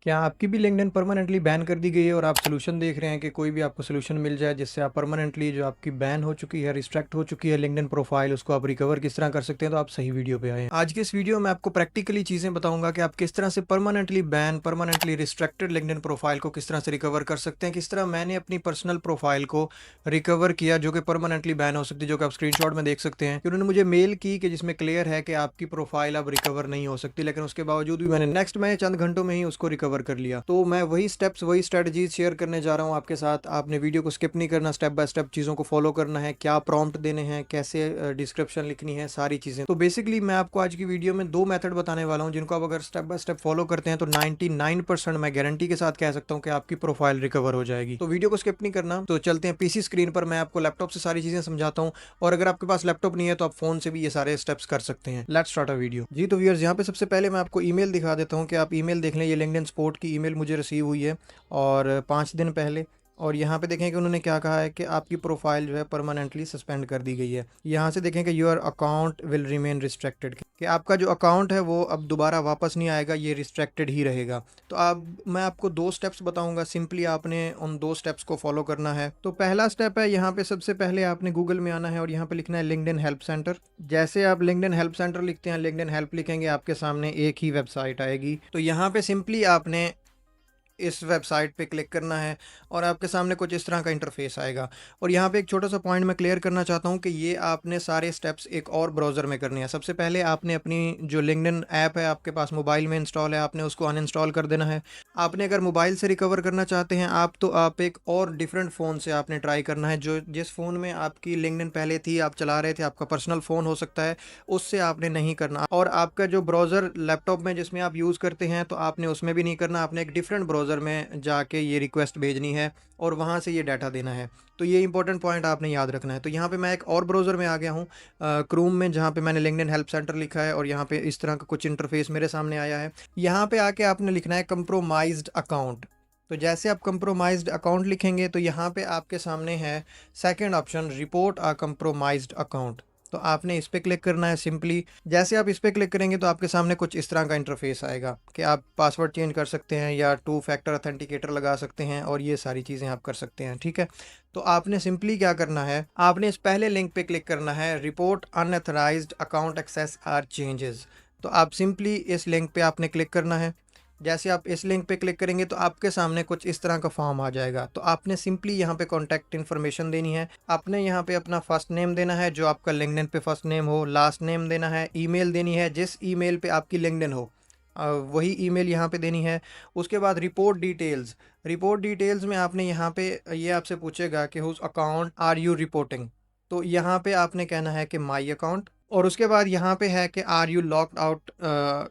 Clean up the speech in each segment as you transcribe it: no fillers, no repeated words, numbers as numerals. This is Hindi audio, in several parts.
क्या आपकी भी लिंक्डइन परमानेंटली बैन कर दी गई है और आप सोल्यूशन देख रहे हैं कि कोई भी आपको सोल्यूशन मिल जाए जिससे आप परमानेंटली जो आपकी बैन हो चुकी है, रिस्ट्रिक्ट हो चुकी है लिंक्डइन प्रोफाइल, उसको आप रिकवर किस तरह कर सकते हैं? तो आप सही वीडियो पे आए हैं। आज के इस वीडियो में आपको प्रैक्टिकली चीज़ें बताऊंगा कि आप किस तरह से permanently ban, permanently restricted LinkedIn profile को किस तरह से रिकवर कर सकते हैं, किस तरह मैंने अपनी पर्सनल प्रोफाइल को रिकवर किया जो कि परमानेंटली बैन हो सकती है, जो कि आप स्क्रीनशॉट में देख सकते हैं कि उन्होंने मुझे मेल की कि जिसमें क्लियर है कि आपकी प्रोफाइल अब रिकवर नहीं हो सकती, लेकिन उसके बावजूद भी मैंने चंद घंटों में ही उसको रिकवर कर लिया। तो मैं वही स्टेप्स, वही स्ट्रेटजीज शेयर करने जा रहा हूँ आपके साथ। आपने वीडियो को स्किप नहीं करना, स्टेप बाय स्टेप चीज़ों को फॉलो करना है, क्या प्रॉम्प्ट देने हैं, कैसे डिस्क्रिप्शन लिखनी है, सारी चीज़ें। तो बेसिकली मैं आपको आज की वीडियो में 2 मेथड बताने वाला हूँ जिनको आप अगर स्टेप बाय स्टेप फॉलो करते हैं तो 99% मैं गारंटी के साथ कह सकता हूँ कि आपकी प्रोफाइल रिकवर हो जाएगी। तो वीडियो को स्किप नहीं करना। तो चलते हैं पीसी स्क्रीन पर, मैं आपको लैपटॉप से सारी चीज़ें समझाता हूँ, और अगर आपके पास लैपटॉप नहीं है तो आप फोन से भी ये सारे स्टेप्स कर सकते हैं। Let's start a video. जी तो व्यूअर्स, यहाँ पे सबसे पहले मैं आपको ईमेल दिखा देता हूँ कि आप ईमेल देख लें। ये लिंक्डइन सपोर्ट की ईमेल मुझे रिसीव हुई है और 5 दिन पहले। और यहाँ पे देखें कि उन्होंने क्या कहा है कि आपकी प्रोफाइल जो है परमानेंटली सस्पेंड कर दी गई है। यहाँ से देखें कि your account will remain restricted, कि आपका जो अकाउंट है वो अब दोबारा वापस नहीं आएगा, ये रिस्ट्रिक्टेड ही रहेगा। तो अब मैं आपको 2 स्टेप्स बताऊंगा, सिंपली आपने उन 2 स्टेप्स को फॉलो करना है। तो पहला स्टेप है, यहाँ पे सबसे पहले आपने गूगल में आना है और यहाँ पे लिखना है लिंक्डइन हेल्प सेंटर। जैसे आप लिंक्डइन हेल्प सेंटर लिखते हैं, लिंक्डइन हेल्प लिखेंगे, आपके सामने एक ही वेबसाइट आएगी। तो यहाँ पे सिंपली आपने इस वेबसाइट पे क्लिक करना है और आपके सामने कुछ इस तरह का इंटरफेस आएगा। और यहाँ पे एक छोटा सा पॉइंट मैं क्लियर करना चाहता हूँ कि ये आपने सारे स्टेप्स एक और ब्राउज़र में करने हैं। सबसे पहले आपने अपनी जो लिंक्डइन ऐप है आपके पास मोबाइल में इंस्टॉल है, आपने उसको अनइंस्टॉल कर देना है। आपने अगर मोबाइल से रिकवर करना चाहते हैं आप, तो आप एक और डिफरेंट फ़ोन से आपने ट्राई करना है। जो जिस फ़ोन में आपकी लिंक्डइन पहले थी, आप चला रहे थे, आपका पर्सनल फ़ोन हो सकता है, उससे आपने नहीं करना। और आपका जो ब्राउज़र लैपटॉप में जिसमें आप यूज़ करते हैं, तो आपने उसमें भी नहीं करना। आपने एक डिफरेंट ब्राउज़र में जाके ये रिक्वेस्ट भेजनी है और वहाँ से ये डाटा देना है। तो ये इंपॉर्टेंट पॉइंट आपने याद रखना है। तो यहाँ पे मैं एक और ब्राउज़र में आ गया हूँ, क्रोम में, जहाँ पे मैंने लिंक्डइन हेल्प सेंटर लिखा है और यहाँ पे इस तरह का कुछ इंटरफेस मेरे सामने आया है। यहाँ पे आके आपने लिखना है कंप्रोमाइज्ड अकाउंट। तो जैसे आप कंप्रोमाइज्ड अकाउंट लिखेंगे तो यहाँ पे आपके सामने है सेकंड ऑप्शन, रिपोर्ट अ कंप्रोमाइज्ड अकाउंट। तो आपने इस पे क्लिक करना है सिंपली। जैसे आप इस पे क्लिक करेंगे तो आपके सामने कुछ इस तरह का इंटरफेस आएगा कि आप पासवर्ड चेंज कर सकते हैं या 2 फैक्टर ऑथेंटिकेटर लगा सकते हैं और ये सारी चीज़ें आप कर सकते हैं, ठीक है। तो आपने सिंपली क्या करना है, आपने इस पहले लिंक पे क्लिक करना है, report unauthorised account access or changes. तो आप सिंपली इस लिंक पे आपने क्लिक करना है। जैसे आप इस लिंक पे क्लिक करेंगे तो आपके सामने कुछ इस तरह का फॉर्म आ जाएगा। तो आपने सिंपली यहाँ पे कॉन्टैक्ट इन्फॉर्मेशन देनी है। आपने यहाँ पे अपना फर्स्ट नेम देना है जो आपका लिंक्डइन पे फर्स्ट नेम हो, लास्ट नेम देना है, ईमेल देनी है जिस ईमेल पे आपकी लिंक्डइन हो, वही ईमेल यहाँ पे देनी है। उसके बाद रिपोर्ट डिटेल्स, रिपोर्ट डिटेल्स में आपने यहाँ पे ये आपसे पूछेगा कि whose account are you reporting. तो यहाँ पे आपने कहना है कि माई अकाउंट। और उसके बाद यहाँ पे है कि are you locked out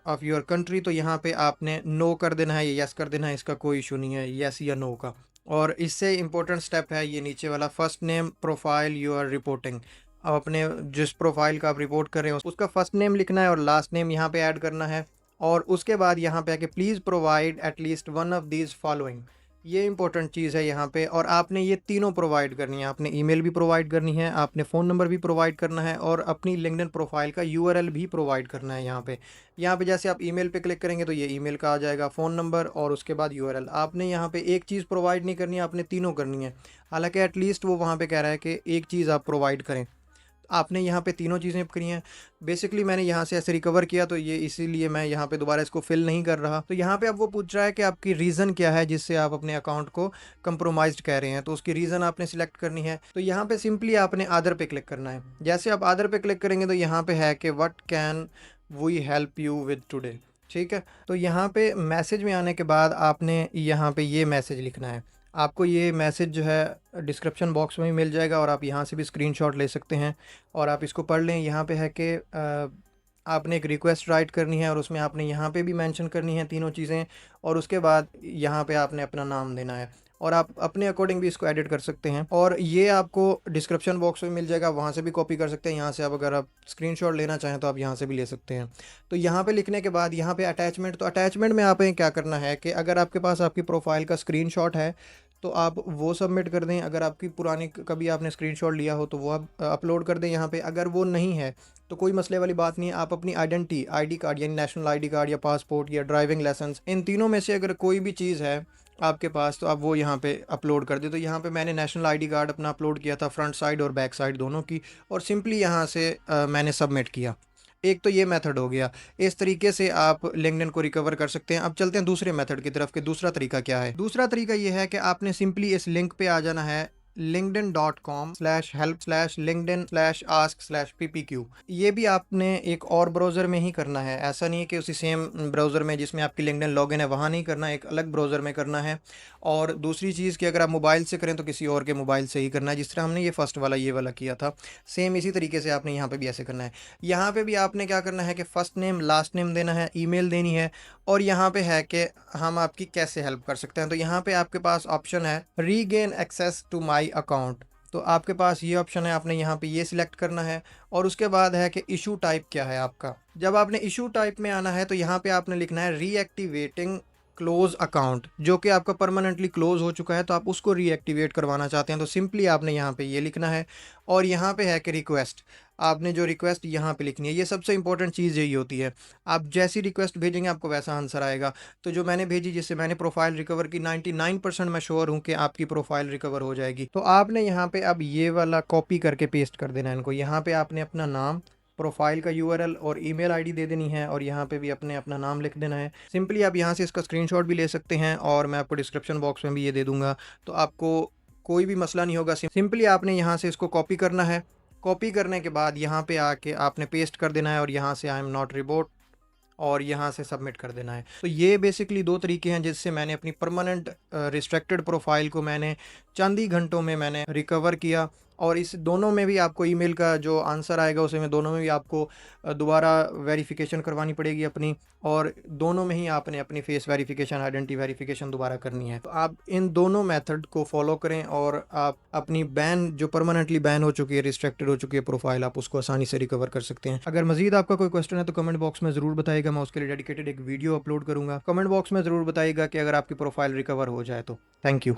of your country. तो यहाँ पे आपने नो कर देना है या यस कर देना है, इसका कोई इशू नहीं है यस या नो का। और इससे इम्पोर्टेंट स्टेप है ये नीचे वाला, first name profile you are reporting. अब अपने जिस प्रोफाइल का आप रिपोर्ट कर रहे हो उसका फर्स्ट नेम लिखना है और लास्ट नेम यहाँ पे ऐड करना है। और उसके बाद यहाँ पे है कि please provide at least one of these following. ये इंपॉर्टेंट चीज़ है यहाँ पे, और आपने ये तीनों प्रोवाइड करनी है। आपने ईमेल भी प्रोवाइड करनी है, आपने फ़ोन नंबर भी प्रोवाइड करना है और अपनी लिंक्डइन प्रोफाइल का यूआरएल भी प्रोवाइड करना है। यहाँ पे जैसे आप ईमेल पे क्लिक करेंगे तो ये ईमेल का आ जाएगा, फ़ोन नंबर और उसके बाद यूआरएल। आपने यहाँ पे एक चीज़ प्रोवाइड नहीं करनी है, आपने तीनों करनी है। हालांकि एटलीस्ट वो वहाँ पे कह रहा है कि एक चीज़ आप प्रोवाइड करें, आपने यहाँ पे तीनों चीज़ें करी हैं। बेसिकली मैंने यहाँ से ऐसे रिकवर किया तो ये इसीलिए मैं यहाँ पे दोबारा इसको फिल नहीं कर रहा। तो यहाँ पे अब वो पूछ रहा है कि आपकी रीज़न क्या है जिससे आप अपने अकाउंट को कंप्रोमाइज़्ड कह रहे हैं, तो उसकी रीज़न आपने सिलेक्ट करनी है। तो यहाँ पे सिंपली आपने अदर पे क्लिक करना है। जैसे आप अदर पे क्लिक करेंगे तो यहाँ पे है कि what can we help you with today, ठीक है। तो यहाँ पे मैसेज में आने के बाद आपने यहाँ पे ये मैसेज लिखना है। आपको ये मैसेज जो है डिस्क्रिप्शन बॉक्स में भी मिल जाएगा और आप यहाँ से भी स्क्रीनशॉट ले सकते हैं और आप इसको पढ़ लें। यहाँ पे है कि आपने एक रिक्वेस्ट राइट करनी है और उसमें आपने यहाँ पे भी मेंशन करनी है तीनों चीज़ें, और उसके बाद यहाँ पे आपने अपना नाम देना है और आप अपने अकॉर्डिंग भी इसको एडिट कर सकते हैं। और ये आपको डिस्क्रिप्शन बॉक्स में मिल जाएगा, वहाँ से भी कॉपी कर सकते हैं। यहाँ से आप अगर आप स्क्रीनशॉट लेना चाहें तो आप यहाँ से भी ले सकते हैं। तो यहाँ पे लिखने के बाद यहाँ पे अटैचमेंट, तो अटैचमेंट में आपने क्या करना है कि अगर आपके पास आपकी प्रोफाइल का स्क्रीनशॉट है तो आप वो सबमिट कर दें। अगर आपकी पुरानी कभी आपने स्क्रीनशॉट लिया हो तो वो आप अपलोड कर दें यहाँ पे। अगर वो नहीं है तो कोई मसले वाली बात नहीं है, आप अपनी आइडेंटिटी आईडी कार्ड यानी नेशनल आईडी कार्ड या पासपोर्ट या ड्राइविंग लाइसेंस, इन तीनों में से अगर कोई भी चीज़ है आपके पास तो आप वो यहाँ पे अपलोड कर दें। तो यहाँ पे मैंने नेशनल आईडी कार्ड अपना अपलोड किया था, फ्रंट साइड और बैक साइड दोनों की, और सिंपली यहाँ से मैंने सबमिट किया। एक तो ये मेथड हो गया। इस तरीके से आप लिंक्डइन को रिकवर कर सकते हैं। अब चलते हैं दूसरे मेथड की तरफ कि दूसरा तरीका क्या है। दूसरा तरीका ये है कि आपने सिंपली इस लिंक पे आ जाना है linkedin.com/help/linkedin/ask/ppq। ये भी आपने एक और ब्राउज़र में ही करना है, ऐसा नहीं है कि उसी सेम ब्राउज़र में जिसमें आपकी लिंक्डइन लॉगिन है वहाँ नहीं करना है, एक अलग ब्राउज़र में करना है। और दूसरी चीज़ कि अगर आप मोबाइल से करें तो किसी और के मोबाइल से ही करना है, जिस तरह हमने ये फर्स्ट वाला ये वाला किया था, सेम इसी तरीके से आपने यहाँ पे भी ऐसे करना है। यहाँ पे भी आपने क्या करना है कि फ़र्स्ट नेम लास्ट नेम देना है, ईमेल देनी है, और यहाँ पे है कि हम आपकी कैसे हेल्प कर सकते हैं। तो यहाँ पे आपके पास ऑप्शन है regain access to my account. तो आपके पास ये ऑप्शन है, आपने यहाँ पे ये सिलेक्ट करना है। और उसके बाद है कि इशू टाइप क्या है आपका। जब आपने इशू टाइप में आना है तो यहाँ पे आपने लिखना है रीएक्टिवेटिंग क्लोज अकाउंट, जो कि आपका परमानेंटली क्लोज हो चुका है तो आप उसको रीएक्टिवेट करवाना चाहते हैं। तो सिंपली आपने यहाँ पे ये लिखना है। और यहाँ पे है कि रिक्वेस्ट, आपने जो रिक्वेस्ट यहाँ पे लिखनी है, ये सबसे इंपॉर्टेंट चीज़ यही होती है। आप जैसी रिक्वेस्ट भेजेंगे आपको वैसा आंसर आएगा। तो जो मैंने भेजी, जिससे मैंने प्रोफाइल रिकवर की, 99% मैं श्योर हूँ कि आपकी प्रोफाइल रिकवर हो जाएगी। तो आपने यहाँ पे अब ये वाला कॉपी करके पेस्ट कर देना है इनको। यहाँ पे आपने अपना नाम, प्रोफाइल का यूआरएल और ईमेल आईडी दे देनी है, और यहाँ पे भी अपने अपना नाम लिख देना है। सिंपली आप यहाँ से इसका स्क्रीनशॉट भी ले सकते हैं, और मैं आपको डिस्क्रिप्शन बॉक्स में भी ये दे दूँगा, तो आपको कोई भी मसला नहीं होगा। सिंपली आपने यहाँ से इसको कॉपी करना है। कॉपी करने के बाद यहाँ पे आके आपने पेस्ट कर देना है, और यहाँ से आई एम नॉट रिबोट, और यहाँ से सबमिट कर देना है। तो ये बेसिकली दो तरीके हैं जिससे मैंने अपनी परमानेंट रिस्ट्रिक्टेड प्रोफाइल को मैंने चंद ही घंटों में मैंने रिकवर किया। और इस दोनों में भी आपको ईमेल का जो आंसर आएगा उसमें दोनों में भी आपको दोबारा वेरिफिकेशन करवानी पड़ेगी अपनी, और दोनों में ही आपने अपनी फेस वेरिफिकेशन, आइडेंटिटी वेरिफिकेशन दोबारा करनी है। तो आप इन दोनों मेथड को फॉलो करें, और आप अपनी बैन जो परमानेंटली बैन हो चुकी है, रिस्ट्रिक्टेड हो चुकी है प्रोफाइल, आप उसको आसानी से रिकवर कर सकते हैं। अगर मजीद आपका कोई क्वेश्चन है तो कमेंट बॉक्स में ज़रूर बताइएगा, मैं उसके लिए डेडिकेटेड एक वीडियो अपलोड करूँगा। कमेंट बॉक्स में ज़रूर बताइएगा कि अगर आपकी प्रोफाइल रिकवर हो जाए तो। Thank you.